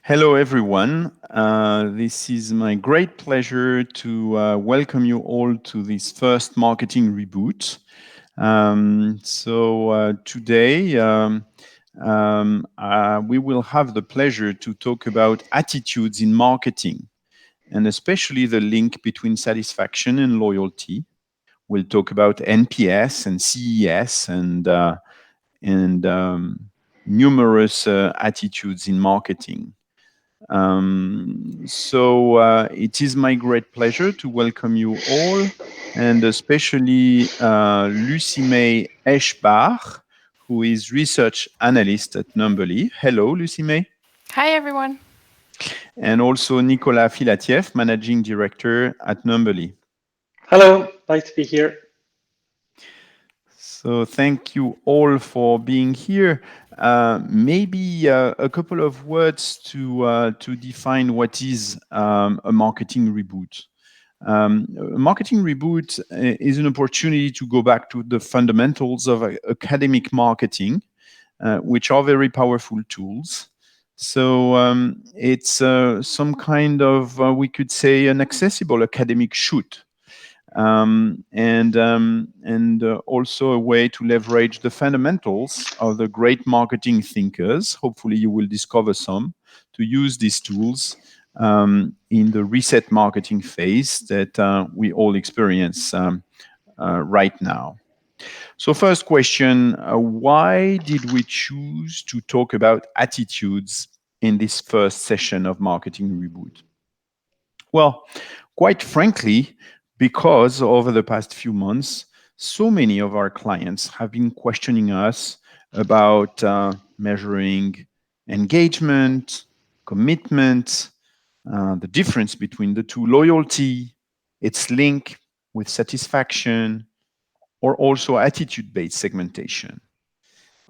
Hello, everyone. This is my great pleasure to welcome you all to this first marketing reboot. Today, we will have the pleasure to talk about attitudes in marketing, and especially the link between satisfaction and loyalty. We'll talk about NPS and CES and numerous attitudes in marketing. It is my great pleasure to welcome you all, and especially Lucy May Eschbach, who is research analyst at Numberly. Hello, Lucy May. Hi, everyone. And also Nicolas Filatiev, managing director at Numberly. Hello, nice to be here. So thank you all for being here. Maybe a couple of words to define what is a marketing reboot. A marketing reboot is an opportunity to go back to the fundamentals of academic marketing, which are very powerful tools. It's some kind of, we could say, an accessible academic shoot. Also a way to leverage the fundamentals of the great marketing thinkers. Hopefully, you will discover some to use these tools in the reset marketing phase that we all experience right now. So, first question, why did we choose to talk about attitudes in this first session of Marketing Reboot? Well, quite frankly, because over the past few months, so many of our clients have been questioning us about measuring engagement, commitment, the difference between the two, loyalty, its link with satisfaction, or also attitude-based segmentation.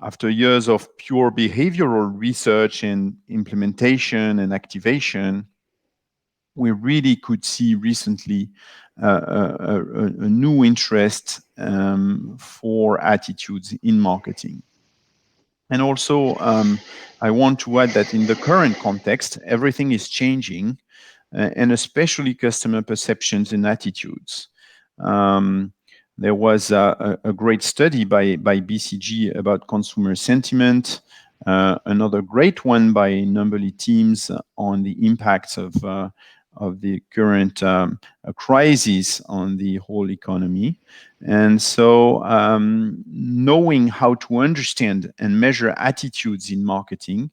After years of pure behavioral research and implementation and activation, we really could see recently a new interest for attitudes in marketing. And also, I want to add that in the current context, everything is changing, and especially customer perceptions and attitudes. There was a great study by BCG about consumer sentiment, another great one by Numberly teams on the impacts of the current crisis on the whole economy. And so, knowing how to understand and measure attitudes in marketing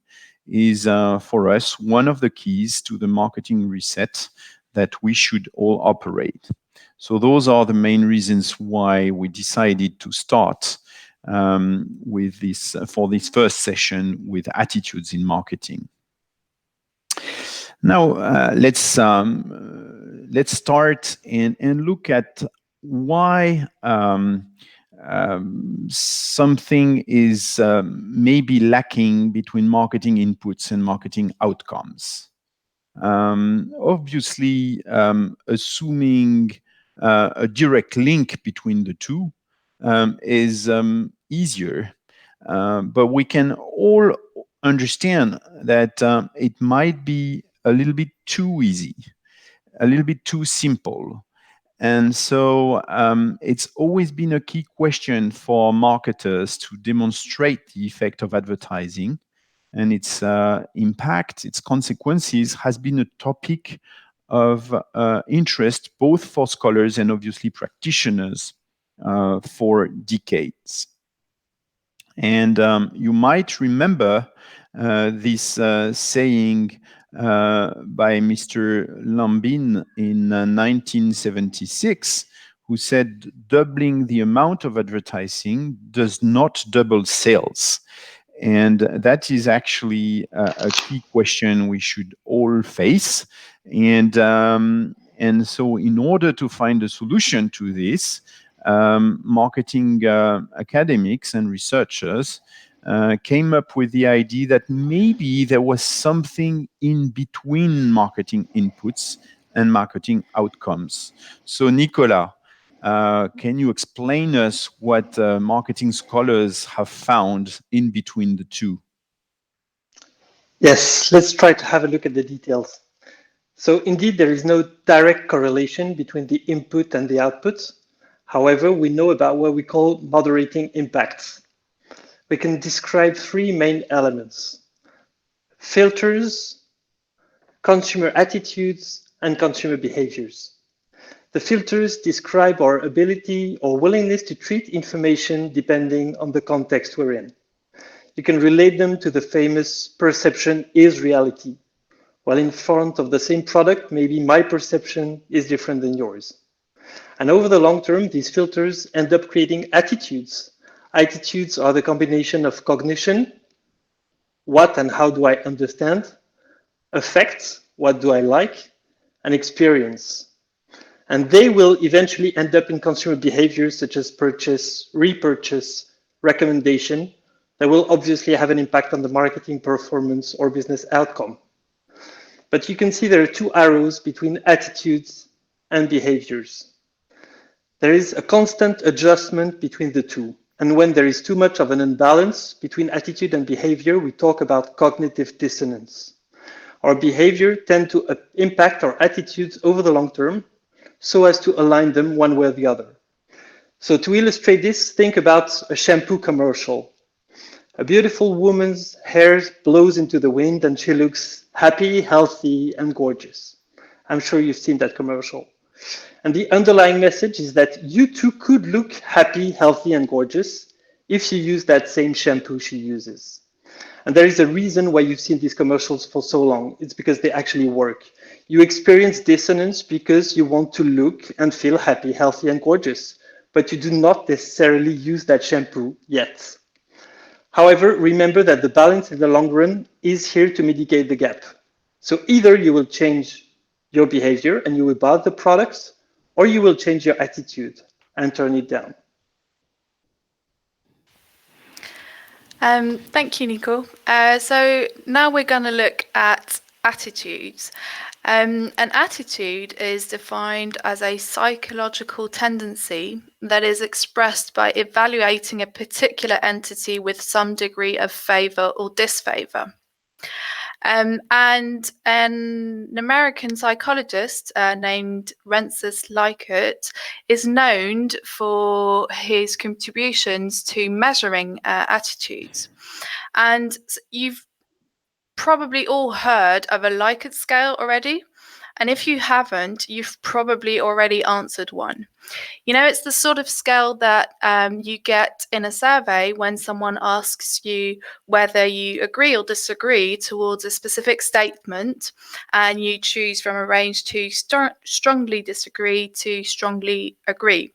is, for us, one of the keys to the marketing reset that we should all operate. So those are the main reasons why we decided to start with this for this first session with attitudes in marketing. Now let's start and look at why something is maybe lacking between marketing inputs and marketing outcomes. Obviously, assuming a direct link between the two is easier, but we can all understand that it might be a little bit too easy, a little bit too simple. And so it's always been a key question for marketers to demonstrate the effect of advertising and its impact, its consequences, has been a topic of interest both for scholars and obviously practitioners for decades. And you might remember this saying by Mr. Lambin in 1976, who said, doubling the amount of advertising does not double sales. And that is actually a key question we should all face. And so in order to find a solution to this, marketing academics and researchers came up with the idea that maybe there was something in between marketing inputs and marketing outcomes. So Nicolas, can you explain us what marketing scholars have found in between the two? Yes, let's try to have a look at the details. So indeed, there is no direct correlation between the input and the output. However, we know about what we call moderating impacts. We can describe three main elements: filters, consumer attitudes, and consumer behaviors. The filters describe our ability or willingness to treat information depending on the context we're in. You can relate them to the famous perception is reality. While in front of the same product, maybe my perception is different than yours. And over the long term, these filters end up creating attitudes. Attitudes are the combination of cognition, what and how do I understand, affect, what do I like, and experience. And they will eventually end up in consumer behaviors such as purchase, repurchase, recommendation, that will obviously have an impact on the marketing performance or business outcome. But you can see there are two arrows between attitudes and behaviors. There is a constant adjustment between the two. And when there is too much of an imbalance between attitude and behavior, we talk about cognitive dissonance. Our behavior tend to impact our attitudes over the long term so as to align them one way or the other. So to illustrate this, think about a shampoo commercial. A beautiful woman's hair blows into the wind and she looks happy, healthy, and gorgeous. I'm sure you've seen that commercial. And the underlying message is that you too could look happy, healthy, and gorgeous if you use that same shampoo she uses. And there is a reason why you've seen these commercials for so long. It's because they actually work. You experience dissonance because you want to look and feel happy, healthy, and gorgeous, but you do not necessarily use that shampoo yet. However, remember that the balance in the long run is here to mitigate the gap. So either you will change your behavior and you will buy the products, or you will change your attitude and turn it down. Thank you, Nico. So now we're going to look at attitudes. An attitude is defined as a psychological tendency that is expressed by evaluating a particular entity with some degree of favor or disfavor. And an American psychologist named Rensis Likert is known for his contributions to measuring attitudes. And you've probably all heard of a Likert scale already. And if you haven't, you've probably already answered one. You know, it's the sort of scale that you get in a survey when someone asks you whether you agree or disagree towards a specific statement, and you choose from a range to strongly disagree to strongly agree.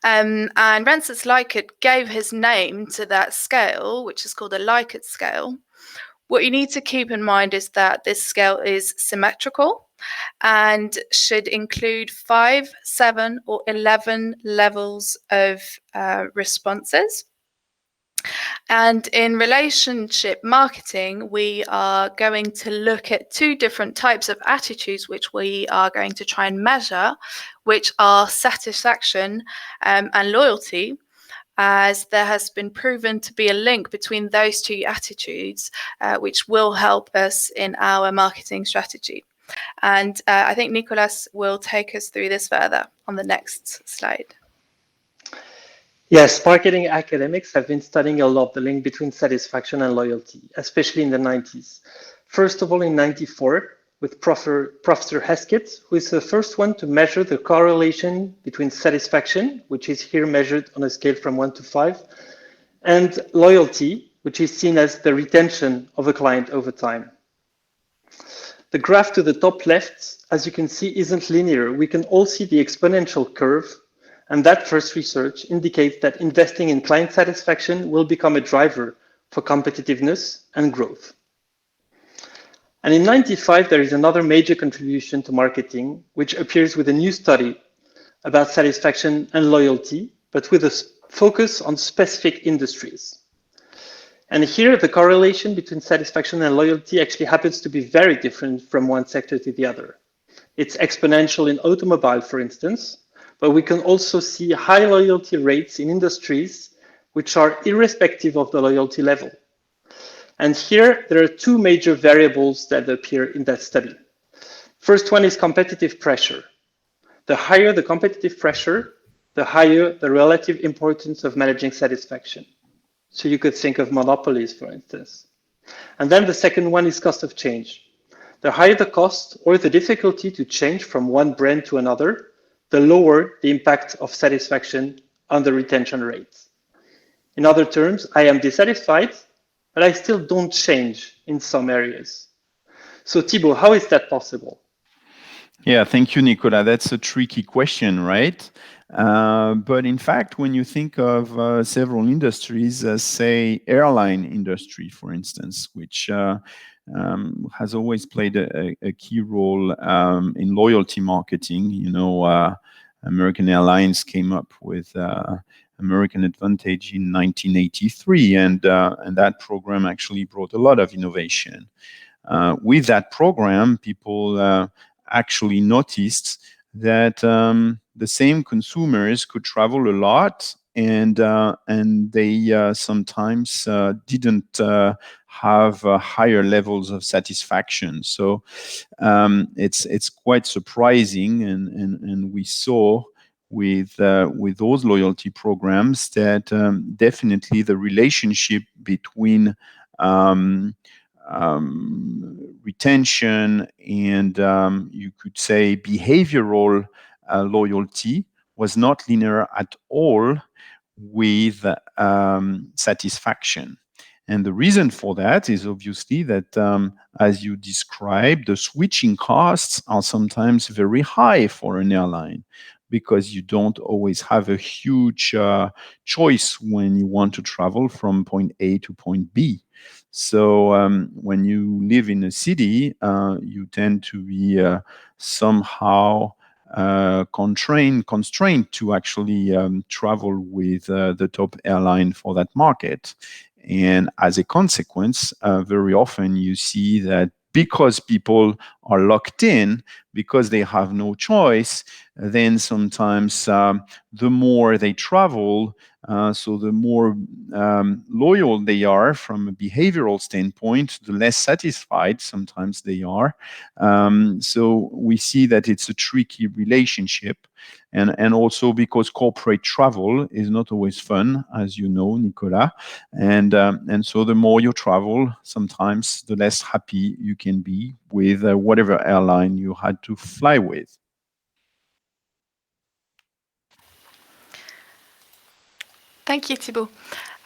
And Rensis Likert gave his name to that scale, which is called a Likert scale. What you need to keep in mind is that this scale is symmetrical and should include 5, 7, or 11 levels of responses. And in relationship marketing, we are going to look at two different types of attitudes, which we are going to try and measure, which are satisfaction and loyalty, as there has been proven to be a link between those two attitudes, which will help us in our marketing strategy. And I think Nicolas will take us through this further on the next slide. Yes, marketing academics have been studying a lot the link between satisfaction and loyalty, especially in the 90s. First of all, in 94, with Professor Heskett, who is the first one to measure the correlation between satisfaction, which is here measured on a scale from 1 to 5, and loyalty, which is seen as the retention of a client over time. The graph to the top left, as you can see, isn't linear. We can all see the exponential curve, and that first research indicates that investing in client satisfaction will become a driver for competitiveness and growth. And in 95, there is another major contribution to marketing, which appears with a new study about satisfaction and loyalty, but with a focus on specific industries. And here, the correlation between satisfaction and loyalty actually happens to be very different from one sector to the other. It's exponential in automobile, for instance, but we can also see high loyalty rates in industries which are irrespective of the loyalty level. And here, there are two major variables that appear in that study. First one is competitive pressure. The higher the competitive pressure, the higher the relative importance of managing satisfaction. So you could think of monopolies, for instance. And then the second one is cost of change. The higher the cost or the difficulty to change from one brand to another, the lower the impact of satisfaction on the retention rates. In other terms, I am dissatisfied, but I still don't change in some areas. So Thibaut, how is that possible? Yeah, thank you, Nicola. That's a tricky question, right? But in fact, when you think of several industries, say airline industry, for instance, which has always played a key role in loyalty marketing. American Airlines came up with American Advantage in 1983, and that program actually brought a lot of innovation. With that program, people actually noticed that the same consumers could travel a lot, and they sometimes didn't have higher levels of satisfaction. So it's quite surprising, and we saw with those loyalty programs that definitely the relationship between retention and you could say behavioral loyalty was not linear at all with satisfaction. And the reason for that is obviously that, as you described, the switching costs are sometimes very high for an airline because you don't always have a huge choice when you want to travel from point A to point B. So when you live in a city, you tend to be somehow constrained to actually travel with the top airline for that market. And as a consequence, very often you see that because people are locked in, because they have no choice, then sometimes the more they travel, so the more loyal they are from a behavioral standpoint, the less satisfied sometimes they are. So we see that it's a tricky relationship. And also because corporate travel is not always fun, as you know, Nicola. And so the more you travel, sometimes the less happy you can be with whatever airline you had to fly with. Thank you, Thibaut.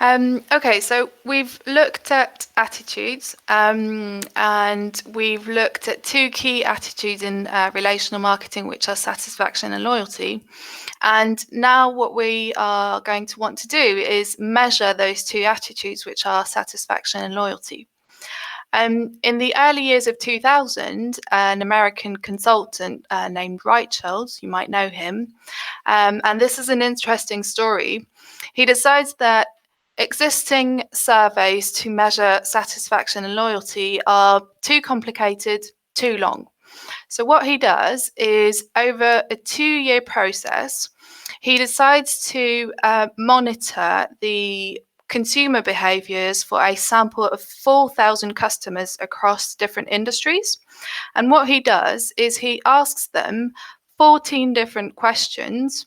Okay, so we've looked at attitudes, and we've looked at two key attitudes in relational marketing, which are satisfaction and loyalty. And now what we are going to want to do is measure those two attitudes, which are satisfaction and loyalty. In the early years of 2000, an American consultant named Reichels, you might know him, and this is an interesting story. He decides that existing surveys to measure satisfaction and loyalty are too complicated, too long. So what he does is, over a 2-year process, he decides to monitor the consumer behaviors for a sample of 4,000 customers across different industries. And what he does is he asks them 14 different questions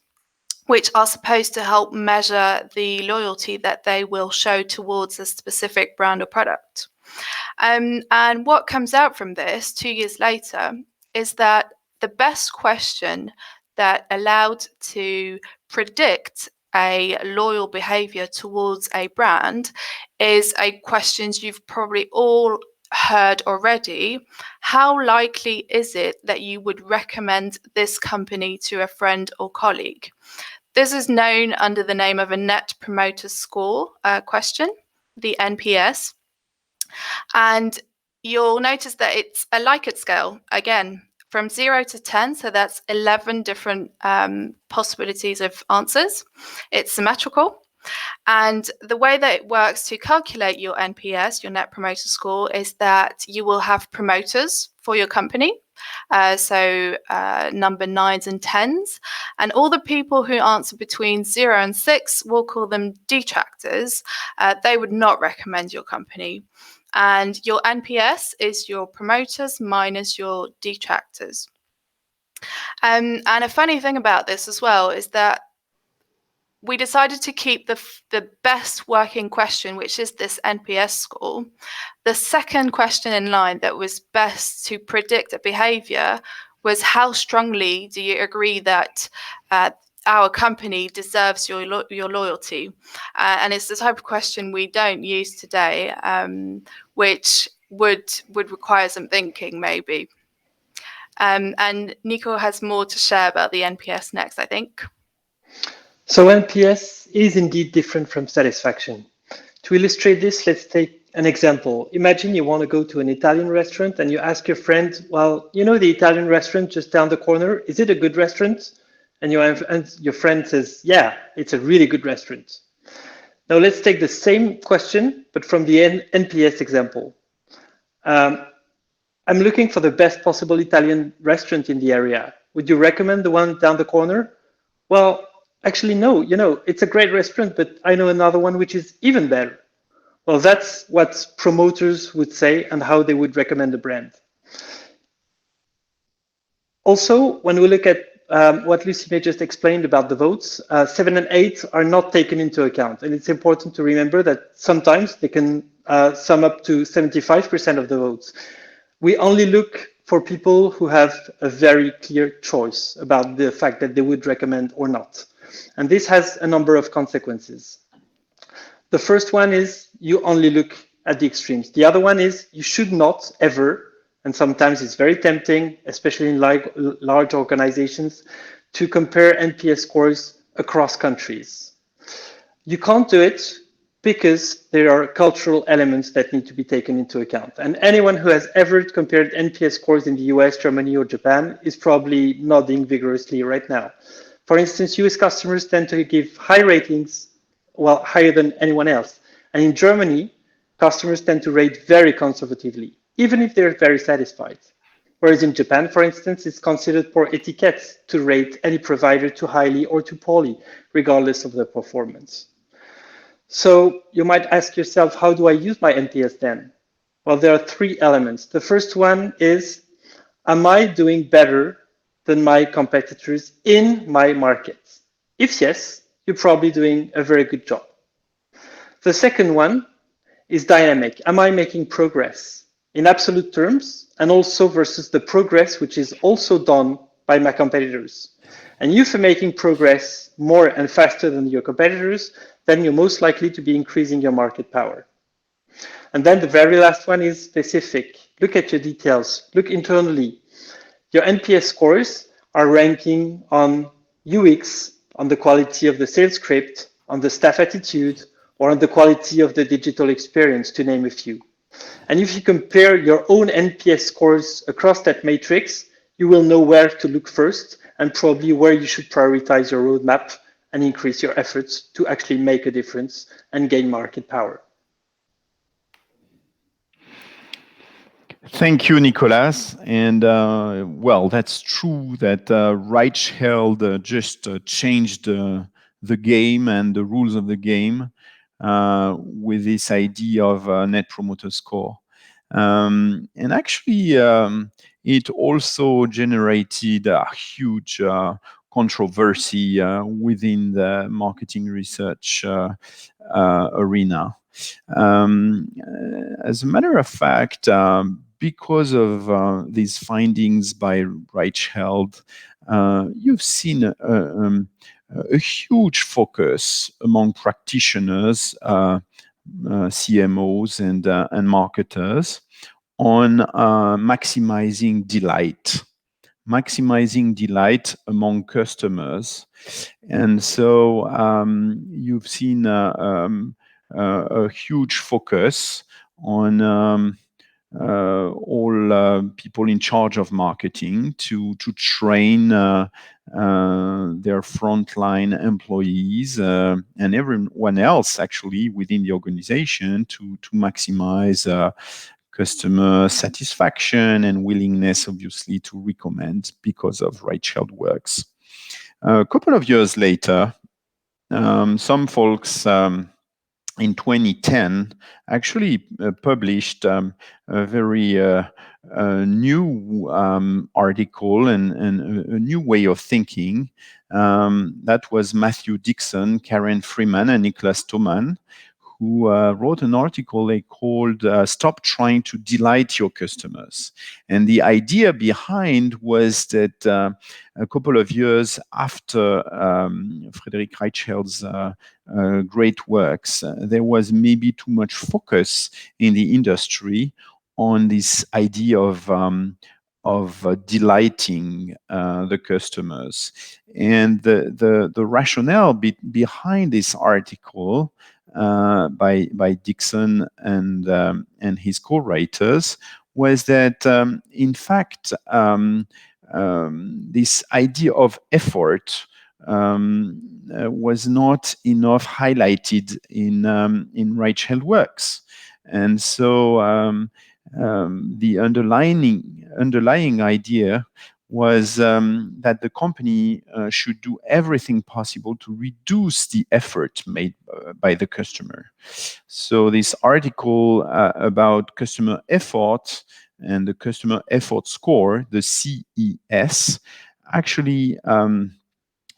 which are supposed to help measure the loyalty that they will show towards a specific brand or product. And what comes out from this 2 years later is that the best question that allowed to predict a loyal behavior towards a brand is a question you've probably all heard already. How likely is it that you would recommend this company to a friend or colleague? This is known under the name of a Net Promoter Score question, the NPS. And you'll notice that it's a Likert scale, again, from 0 to 10. So that's 11 different possibilities of answers. It's symmetrical. And the way that it works to calculate your NPS, your Net Promoter Score, is that you will have promoters for your company. So number 9s and 10s. And all the people who answer between 0 and 6, we'll call them detractors. They would not recommend your company. And your NPS is your promoters minus your detractors. And a funny thing about this as well is that we decided to keep the best working question, which is this NPS score. The second question in line that was best to predict a behavior was, how strongly do you agree that our company deserves your loyalty? And it's the type of question we don't use today, which would require some thinking maybe. And Nico has more to share about the NPS next, I think. So NPS is indeed different from satisfaction. To illustrate this, let's take an example. Imagine you want to go to an Italian restaurant and you ask your friend, well, you know the Italian restaurant just down the corner, is it a good restaurant? And your friend says, yeah, it's a really good restaurant. Now let's take the same question, but from the NPS example. I'm looking for the best possible Italian restaurant in the area. Would you recommend the one down the corner? Well, actually, no, it's a great restaurant, but I know another one which is even better. Well, that's what promoters would say and how they would recommend the brand. Also, when we look at what Lucy May just explained about the votes, 7 and 8 are not taken into account. And it's important to remember that sometimes they can sum up to 75% of the votes. We only look for people who have a very clear choice about the fact that they would recommend or not. And this has a number of consequences. The first one is you only look at the extremes. The other one is you should not ever, and sometimes it's very tempting, especially in large organizations, to compare NPS scores across countries. You can't do it because there are cultural elements that need to be taken into account. And anyone who has ever compared NPS scores in the US, Germany, or Japan is probably nodding vigorously right now. For instance, US customers tend to give high ratings, well, higher than anyone else. And in Germany, customers tend to rate very conservatively, even if they're very satisfied. Whereas in Japan, for instance, it's considered poor etiquette to rate any provider too highly or too poorly, regardless of their performance. So you might ask yourself, how do I use my NPS then? Well, there are three elements. The first one is, am I doing better than my competitors in my market? If yes, you're probably doing a very good job. The second one is dynamic. Am I making progress in absolute terms and also versus the progress which is also done by my competitors? And if you're making progress more and faster than your competitors, then you're most likely to be increasing your market power. And then the very last one is specific. Look at your details. Look internally. Your NPS scores are ranking on UX, on the quality of the sales script, on the staff attitude, or on the quality of the digital experience, to name a few. And if you compare your own NPS scores across that matrix, you will know where to look first and probably where you should prioritize your roadmap and increase your efforts to actually make a difference and gain market power. Thank you, Nicolas. And well, that's true that Reichheld just changed the game and the rules of the game with this idea of net promoter score. And actually, it also generated a huge controversy within the marketing research arena. As a matter of fact, because of these findings by Reichheld, you've seen a huge focus among practitioners, CMOs and marketers on maximizing delight among customers. And so you've seen a huge focus on all people in charge of marketing to train their frontline employees and everyone else actually within the organization to maximize customer satisfaction and willingness, obviously, to recommend because of Reichheld works. A couple of years later, some folks in 2010 actually published a very new article and a new way of thinking. That was Matthew Dixon, Karen Freeman, and Nicholas Thoman, who wrote an article they called Stop Trying to Delight Your Customers. And the idea behind was that a couple of years after Frederick Reichel's great works, there was maybe too much focus in the industry on this idea of delighting the customers. And the rationale behind this article by Dixon and his co-writers was that in fact this idea of effort was not enough highlighted in Rachel works, and so the underlying idea was that the company should do everything possible to reduce the effort made by the customer. So this article about customer effort and the customer effort score, the CES, actually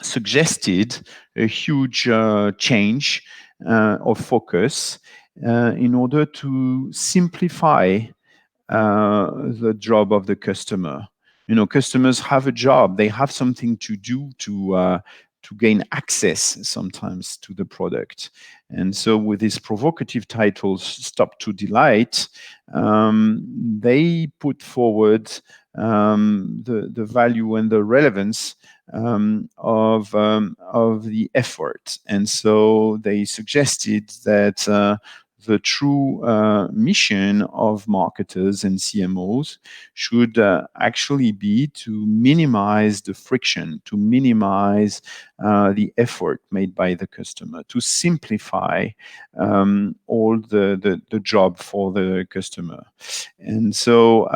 suggested a huge change of focus in order to simplify the job of the customer. You know, customers have a job; they have something to do to gain access sometimes to the product. And so, with this provocative title, "Stop to Delight," they put forward the value and the relevance of the effort. And so they suggested that the true mission of marketers and CMOs should actually be to minimize the friction, to minimize the effort made by the customer, to simplify all the job for the customer. And so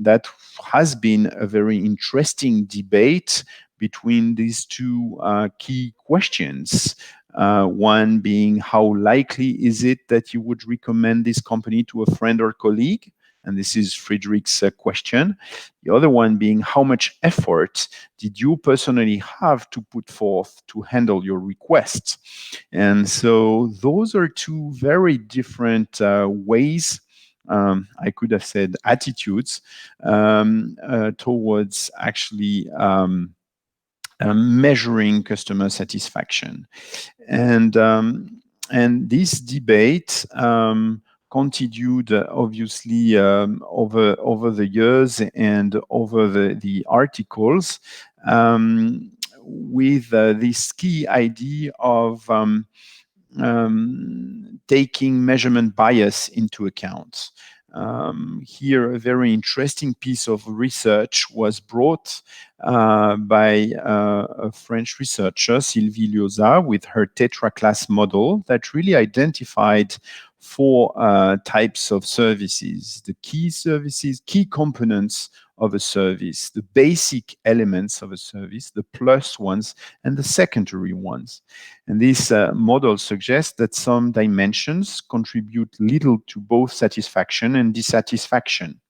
that has been a very interesting debate between these two key questions. One being, how likely is it that you would recommend this company to a friend or colleague? And this is Friedrich's question. The other one being, how much effort did you personally have to put forth to handle your requests? And so those are two very different ways, I could have said attitudes, towards actually measuring customer satisfaction. And this debate continued obviously over the years and over the articles, with this key idea of taking measurement bias into account. Here, a very interesting piece of research was brought by a French researcher, Sylvie Lioza, with her Tetra class model that really identified four types of services: the key services, key components of a service, the basic elements of a service, the plus ones, and the secondary ones. And this model suggests that some dimensions contribute little to both satisfaction and dissatisfaction.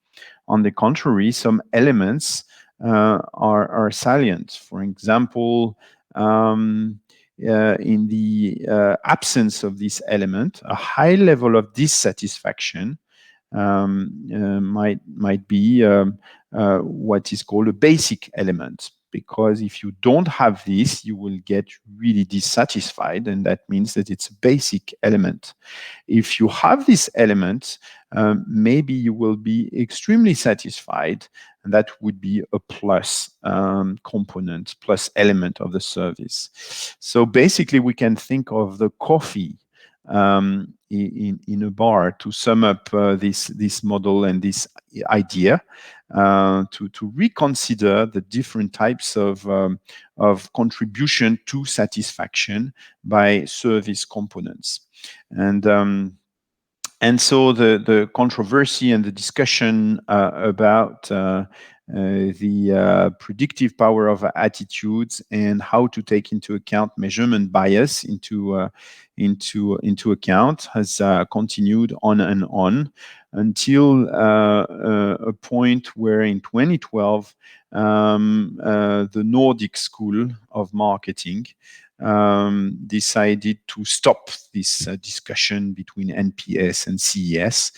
On the contrary, some elements are salient. For example, in the absence of this element, a high level of dissatisfaction might be what is called a basic element. Because if you don't have this, you will get really dissatisfied, and that means that it's a basic element. If you have this element, maybe you will be extremely satisfied, and that would be a plus component, plus element of the service. So basically, we can think of the coffee in a bar to sum up this model and this idea, to reconsider the different types of contribution to satisfaction by service components. And so the controversy and the discussion about the predictive power of attitudes, and how to take into account measurement bias into account has continued on and on until a point where in 2012 the Nordic School of Marketing decided to stop this discussion between NPS and CES.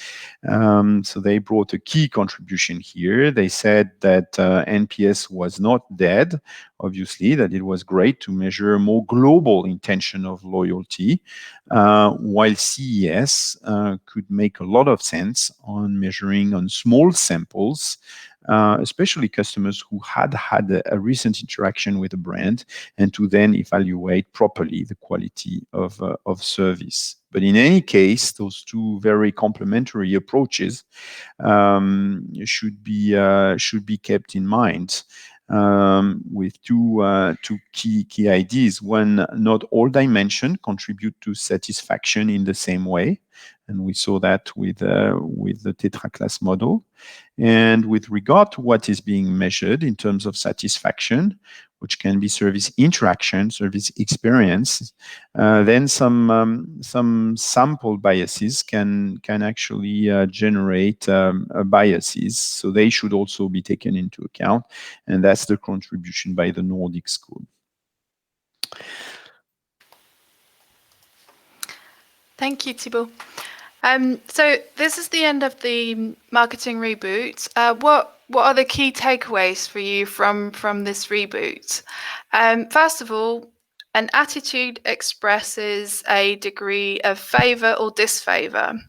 So they brought a key contribution here. They said that NPS was not dead, obviously, that it was great to measure a more global intention of loyalty, while CES could make a lot of sense on measuring on small samples, especially customers who had a recent interaction with a brand, and to then evaluate properly the quality of service. But in any case, those two very complementary approaches should be kept in mind. With two key ideas. One, not all dimensions contribute to satisfaction in the same way, and we saw that with the Tetra class model. And with regard to what is being measured in terms of satisfaction, which can be service interaction, service experience, then some sample biases can actually generate biases. So they should also be taken into account, and that's the contribution by the Nordic School. Thank you, Thibault. So this is the end of the marketing reboot. What are the key takeaways for you from this reboot? First of all, an attitude expresses a degree of favor or disfavor.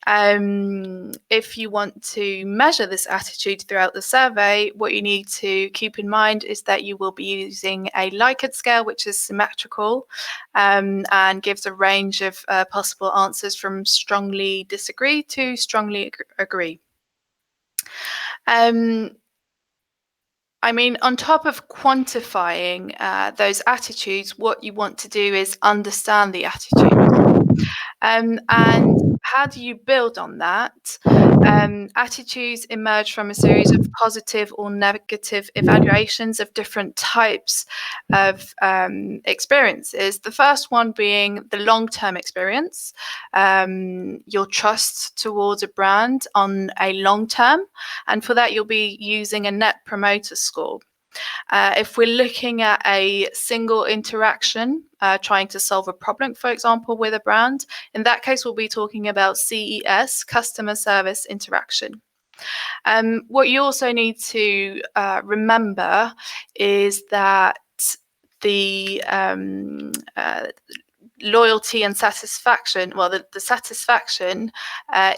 If you want to measure this attitude throughout the survey, what you need to keep in mind is that you will be using a Likert scale, which is symmetrical and gives a range of possible answers from strongly disagree to strongly agree. I mean, on top of quantifying those attitudes, what you want to do is understand the attitude. And how do you build on that? Attitudes emerge from a series of positive or negative evaluations of different types of experiences. The first one being the long-term experience, your trust towards a brand on a long term. And for that, you'll be using a net promoter score. If we're looking at a single interaction, trying to solve a problem, for example, with a brand, in that case, we'll be talking about CES, customer service interaction. What you also need to remember is that the loyalty and satisfaction, well, the satisfaction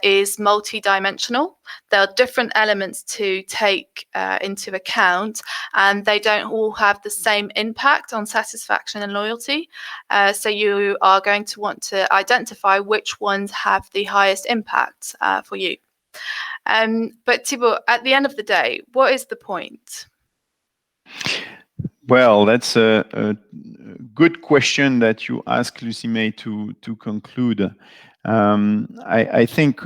is multi-dimensional. There are different elements to take into account, and they don't all have the same impact on satisfaction and loyalty. So you are going to want to identify which ones have the highest impact for you. But Thibault, at the end of the day, what is the point? Well, that's a good question that you ask, Lucy May, to conclude. I think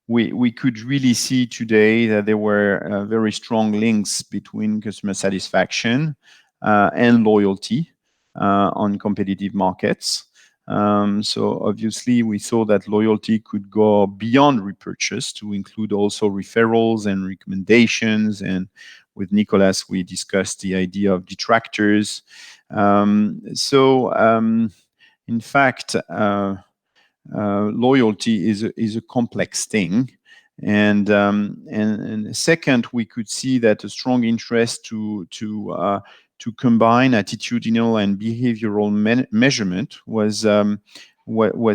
we could really see today that there were very strong links between customer satisfaction and loyalty on competitive markets. So obviously, we saw that loyalty could go beyond repurchase to include also referrals and recommendations. And with Nicolas, we discussed the idea of detractors. In fact, loyalty is a complex thing. And second, we could see that a strong interest to combine attitudinal and behavioral measurement was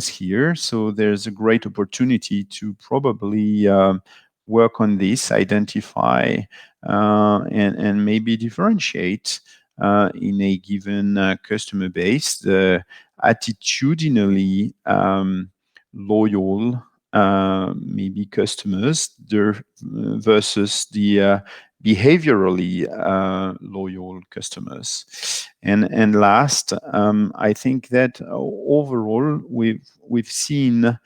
here. So there's a great opportunity to probably work on this, identify and maybe differentiate in a given customer base the attitudinally loyal maybe customers versus the behaviorally loyal customers. And last, I think that overall we've seen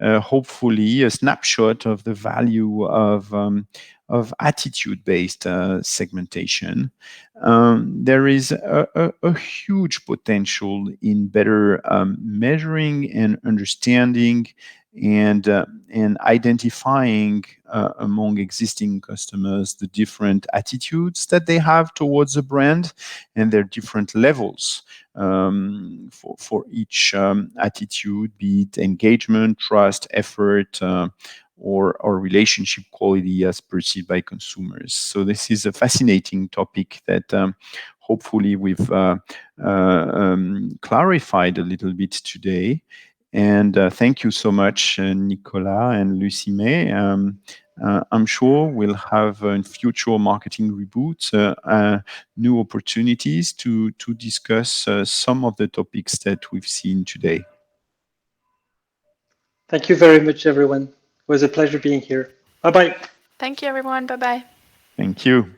hopefully a snapshot of the value of attitude-based segmentation. There is a huge potential in better measuring and understanding and identifying among existing customers the different attitudes that they have towards a brand and their different levels for each attitude, be it engagement, trust, effort, or relationship quality as perceived by consumers. So this is a fascinating topic that hopefully we've clarified a little bit today. And thank you so much, Nicolas and Lucy May. I'm sure we'll have in future marketing reboots new opportunities to discuss some of the topics that we've seen today. Thank you very much, everyone. It was a pleasure being here. Bye bye. Thank you, everyone. Bye bye. Thank you.